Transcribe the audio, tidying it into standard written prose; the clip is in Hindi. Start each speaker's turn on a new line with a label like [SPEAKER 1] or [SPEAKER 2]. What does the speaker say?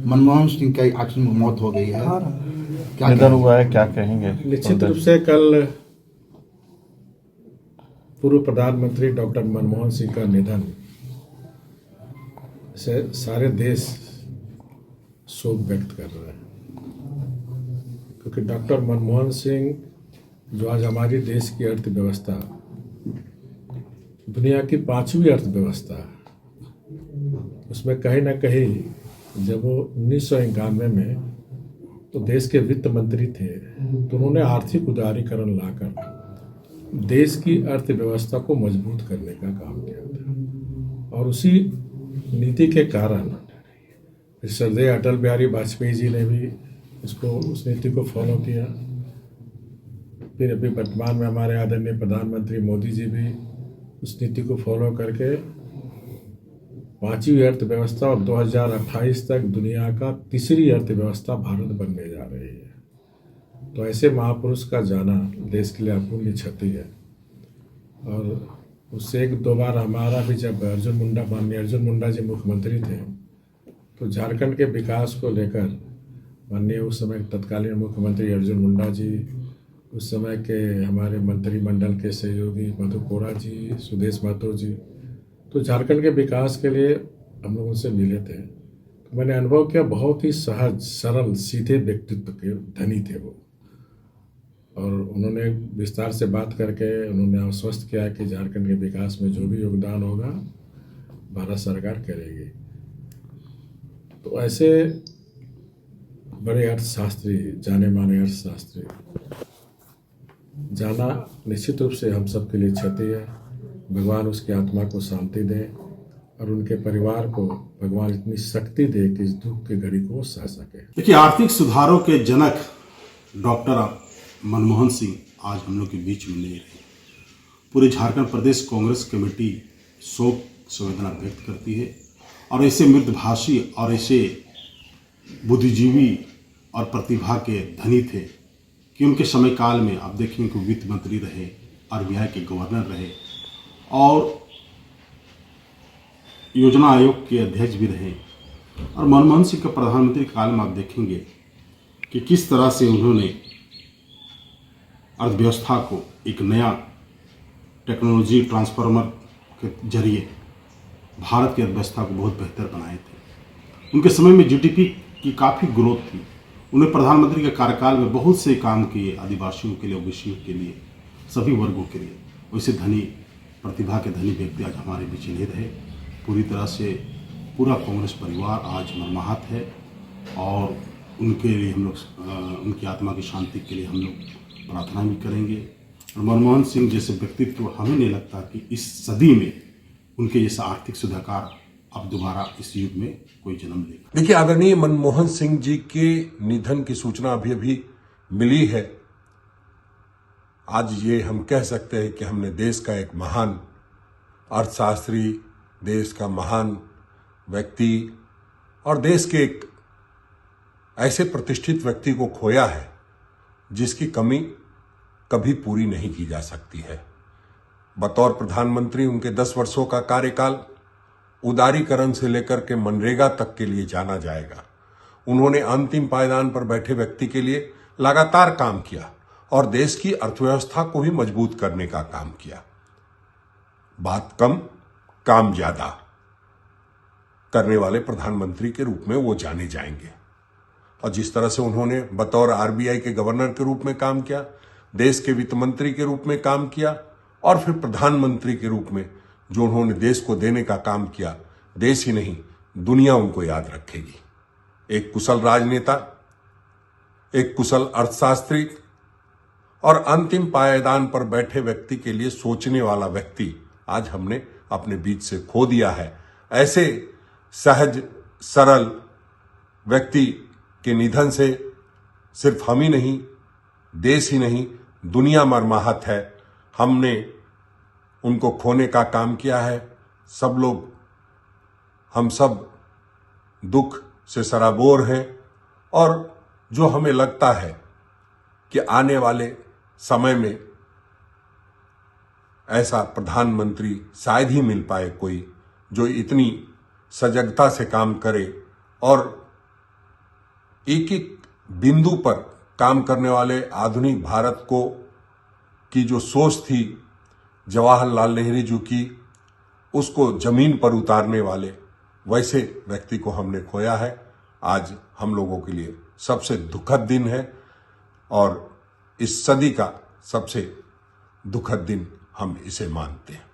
[SPEAKER 1] मनमोहन सिंह की आखिरी मौत हो गई है, क्या
[SPEAKER 2] निधन हुआ है, क्या कहेंगे?
[SPEAKER 3] निश्चित रूप से कल पूर्व प्रधानमंत्री डॉक्टर मनमोहन सिंह का निधन से सारे देश शोक व्यक्त कर रहे हैं, क्योंकि डॉक्टर मनमोहन सिंह जो आज हमारी देश की अर्थव्यवस्था, दुनिया की 5वीं अर्थव्यवस्था, उसमें कहीं ना कहीं जब वो 1991 में तो देश के वित्त मंत्री थे, तो उन्होंने आर्थिक उदारीकरण लाकर देश की अर्थव्यवस्था को मजबूत करने का काम किया था। और उसी नीति के कारण श्रद्धेय अटल बिहारी वाजपेयी जी ने भी उस नीति को फॉलो किया। फिर अभी वर्तमान में हमारे आदरणीय प्रधानमंत्री मोदी जी भी उस नीति को फॉलो करके 5वीं अर्थव्यवस्था और 2028 तक दुनिया का तीसरी अर्थव्यवस्था भारत बनने जा रही है। तो ऐसे महापुरुष का जाना देश के लिए अपूर्णीय क्षति है। और उससे 1-2 बार हमारा भी, जब माननीय अर्जुन मुंडा जी मुख्यमंत्री थे, तो झारखंड के विकास को लेकर माननीय उस समय तत्कालीन मुख्यमंत्री अर्जुन मुंडा जी, उस समय के हमारे मंत्रिमंडल के सहयोगी मधु कोड़ा जी, सुदेश महतो जी, तो झारखंड के विकास के लिए हम लोग उनसे मिले थे। तो मैंने अनुभव किया, बहुत ही सहज, सरल, सीधे व्यक्तित्व के धनी थे वो। और उन्होंने विस्तार से बात करके उन्होंने आश्वस्त किया कि झारखंड के विकास में जो भी योगदान होगा भारत सरकार करेगी। तो ऐसे बड़े अर्थशास्त्री, जाने माने अर्थशास्त्री जाना निश्चित रूप से हम सब के लिए क्षति है। भगवान उसकी आत्मा को शांति दे और उनके परिवार को भगवान इतनी शक्ति दे कि इस दुख की घड़ी को सह सके।
[SPEAKER 4] देखिए, आर्थिक सुधारों के जनक डॉक्टर मनमोहन सिंह आज हम लोग के बीच में नहीं रहे। पूरे झारखंड प्रदेश कांग्रेस कमेटी शोक संवेदना व्यक्त करती है। और ऐसे मृदभाषी और ऐसे बुद्धिजीवी और प्रतिभा के धनी थे कि उनके समय काल में आप देखेंगे कि वित्त मंत्री रहे, आरबीआई के गवर्नर रहे और योजना आयोग के अध्यक्ष भी रहे। और मनमोहन सिंह का प्रधानमंत्री काल में आप देखेंगे कि किस तरह से उन्होंने अर्थव्यवस्था को एक नया टेक्नोलॉजी ट्रांसफार्मर के जरिए भारत की अर्थव्यवस्था को बहुत बेहतर बनाए थे। उनके समय में जीडीपी की काफ़ी ग्रोथ थी। उन्हें प्रधानमंत्री के कार्यकाल में बहुत से काम किए, आदिवासियों के लिए, ओबीसियों के लिए, सभी वर्गों के लिए। वैसे धनी, प्रतिभा के धनी व्यक्ति आज हमारे बीच नहीं रहे। पूरी तरह से पूरा कांग्रेस परिवार आज मर्माहत है और उनके लिए हम लोग, उनकी आत्मा की शांति के लिए हम लोग प्रार्थना भी करेंगे। और मनमोहन सिंह जैसे व्यक्तित्व हमें नहीं लगता कि इस सदी में उनके जैसा आर्थिक सुधारकार अब दोबारा इस युग में कोई जन्म लेगा।
[SPEAKER 5] देखिए, आदरणीय मनमोहन सिंह जी के निधन की सूचना अभी अभी मिली है। आज ये हम कह सकते हैं कि हमने देश का एक महान अर्थशास्त्री, देश का महान व्यक्ति और देश के एक ऐसे प्रतिष्ठित व्यक्ति को खोया है जिसकी कमी कभी पूरी नहीं की जा सकती है। बतौर प्रधानमंत्री उनके 10 वर्षों का कार्यकाल उदारीकरण से लेकर के मनरेगा तक के लिए जाना जाएगा। उन्होंने अंतिम पायदान पर बैठे व्यक्ति के लिए लगातार काम किया और देश की अर्थव्यवस्था को भी मजबूत करने का काम किया। बात कम, काम ज्यादा करने वाले प्रधानमंत्री के रूप में वो जाने जाएंगे। और जिस तरह से उन्होंने बतौर आरबीआई के गवर्नर के रूप में काम किया, देश के वित्त मंत्री के रूप में काम किया और फिर प्रधानमंत्री के रूप में जो उन्होंने देश को देने का काम किया, देश ही नहीं दुनिया उनको याद रखेगी। एक कुशल राजनेता, एक कुशल अर्थशास्त्री और अंतिम पायदान पर बैठे व्यक्ति के लिए सोचने वाला व्यक्ति आज हमने अपने बीच से खो दिया है। ऐसे सहज सरल व्यक्ति के निधन से सिर्फ हम ही नहीं, देश ही नहीं, दुनिया मर्माहत है। हमने उनको खोने का काम किया है। सब लोग, हम सब दुख से सराबोर हैं और जो हमें लगता है कि आने वाले समय में ऐसा प्रधानमंत्री शायद ही मिल पाए कोई जो इतनी सजगता से काम करे और एक एक बिंदु पर काम करने वाले आधुनिक भारत को की जो सोच थी जवाहरलाल नेहरू जी की, उसको जमीन पर उतारने वाले वैसे व्यक्ति को हमने खोया है। आज हम लोगों के लिए सबसे दुखद दिन है और इस सदी का सबसे दुखद दिन हम इसे मानते हैं।